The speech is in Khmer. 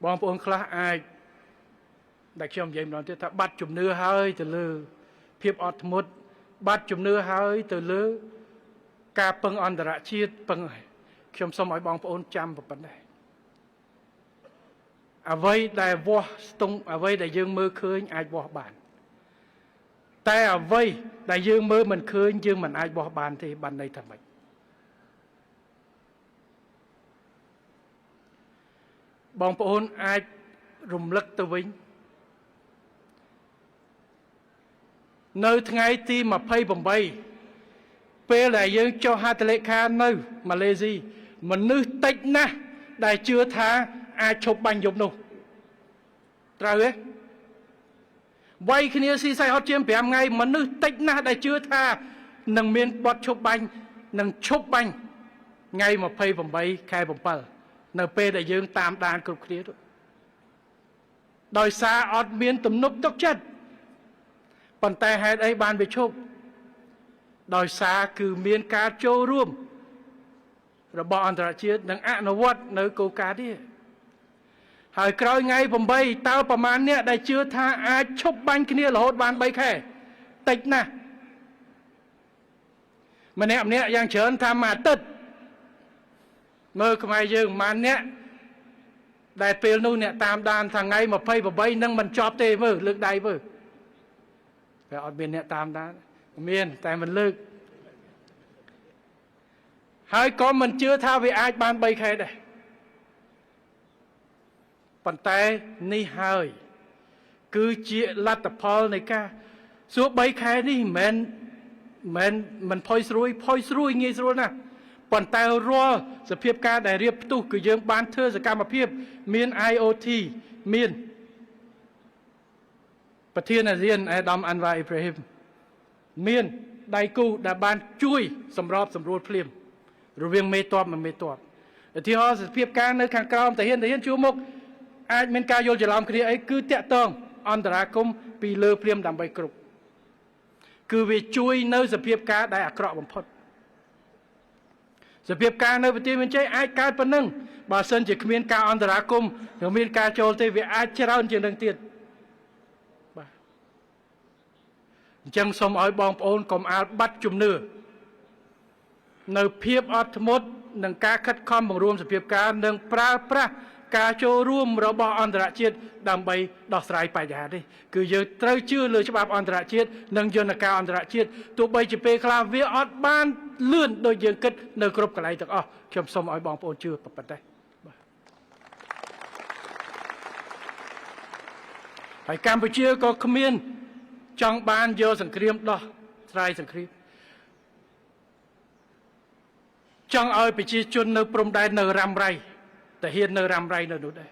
បងប្អូនខ្លះអាចដែលខ្ញុំនិយាយម្ដងទៀតថាបាត់ជំនឿហើយទៅលើភាពអត់ធ្មត់បាត់ជំនឿហើយទៅលើការពឹងអន្តរជាតិពឹងខ្ញុំសូមឲ្យបងប្អូនចាំប៉ុណ្ណេះអ្វីដែលវាស់ស្ទង់អ្វីដែលយើងមើលឃើញអាចវាស់បានតែអ្វីដែលយើងមើលមិនឃើញយើងមិនអាចវាស់បានទេបានន័យថាម៉េចបងប្អូនអាចរំលឹកទៅវិញនៅថ្ងៃទី28ពេលដែលយើងចុះហត្ថលេខានៅម៉ាឡេស៊ីមនុស្សតិចណាស់ដែលជឿថាអាចឈប់បាញ់យប់នោះត្រូវទេវាយគ្នាស៊ីស័យអត់ជាង5ថ្ងៃមនុស្សតិចណាស់ដែលជឿថានឹងមានបទឈប់បាញ់នឹងឈប់បាញ់ថ្ងៃ28ខែ7នៅពេលដែលយើងតាមដានគ្រប់គ្នាដោយសារអត់មានទំនុកទុកចិត្តប៉ុន្តែហេតុអីបានវាឈប់ដោយសារគឺមានការចូលរួមរបស់អន្តរជាតិនិងអនុវត្តនៅគោលការណ៍នេះហើយក្រោយថ្ងៃ8តើប្រមាណអ្នកដែលជឿថាអាចឈប់បាញ់គ្នារហូតបាន3ខែតិចណាស់ម្នាក់យ៉ាងច្រើនថាមួយអាទិត្យមើលខ្មែរយើងប៉ុន្មានអ្នកដែលពេលនោះអ្នកតាមដានថាថ្ងៃ28នឹងមិនជាប់ទេមើលលើកដៃមើលតែអត់មានអ្នកតាមដានមានតែមិនលើកហើយក៏មិនជឿថាវាអាចបាន3ខែដែរប៉ុន្តែនេះហើយគឺជាលទ្ធផលនៃការសួរ3ខែនេះមិនផុយស្រួយងាយស្រួលណាស់ប៉ុន្តែរាល់សភាពការដែលរៀបផ្ទុះគឺយើងបានធ្វើសកម្មភាពមាន IoT មានប្រធានអាស៊ានអាដាមអាន់វ៉ាអ៊ីប្រាហ៊ីមមានដៃគូដែលបានជួយសម្របសម្រួលភ្លាមរវាងមេតបនិងមេតបឧទាហរណ៍សភាពការនៅខាងក្រោមតាហ៊ានជួរមុខអាចមានការយល់ច្រឡំគ្នាអីគឺតាក់ទងអន្តរាគមពីលើភ្លាមដើម្បីគ្រប់គឺវាជួយនៅសភាពការដែលអាក្រក់បំផុតសភាពការនៅប្រទេសមានជ័យអាចកើតប៉ុណ្ណឹងបើសិនជាគ្មានការអន្តរាគមឬមានការចូលទេវាអាចច្រើនជាងនឹងទៀតបាទអញ្ចឹងសូមឲ្យបងប្អូនកុំអាលបាត់ជំនឿនៅភាពអត់ធ្មត់និងការខិតខំបង្រួមសភាពការនិងប្រើប្រាស់ការចូលរួមរបស់អន្តរជាតិដើម្បីដោះស្រាយបញ្ហានេះគឺយើងត្រូវជឿលើច្បាប់អន្តរជាតិនិងយន្តការអន្តរជាតិទោះបីជាពេលខ្លះវាអត់បានលឿនដូចយើងគិតនៅគ្រប់កន្លែងទាំងអស់ខ្ញុំសូមឲ្យបងប្អូនជឿប៉ុណ្ណេះបាទហើយកម្ពុជាក៏គ្មានចង់បានយកសង្គ្រាមដោះស្រាយសង្គ្រាមចង់ឲ្យប្រជាជននៅព្រំដែននៅរ៉ាំរ៉ៃតែហ៊ាននៅរ៉ាំរ៉ៃនៅនោះដែរ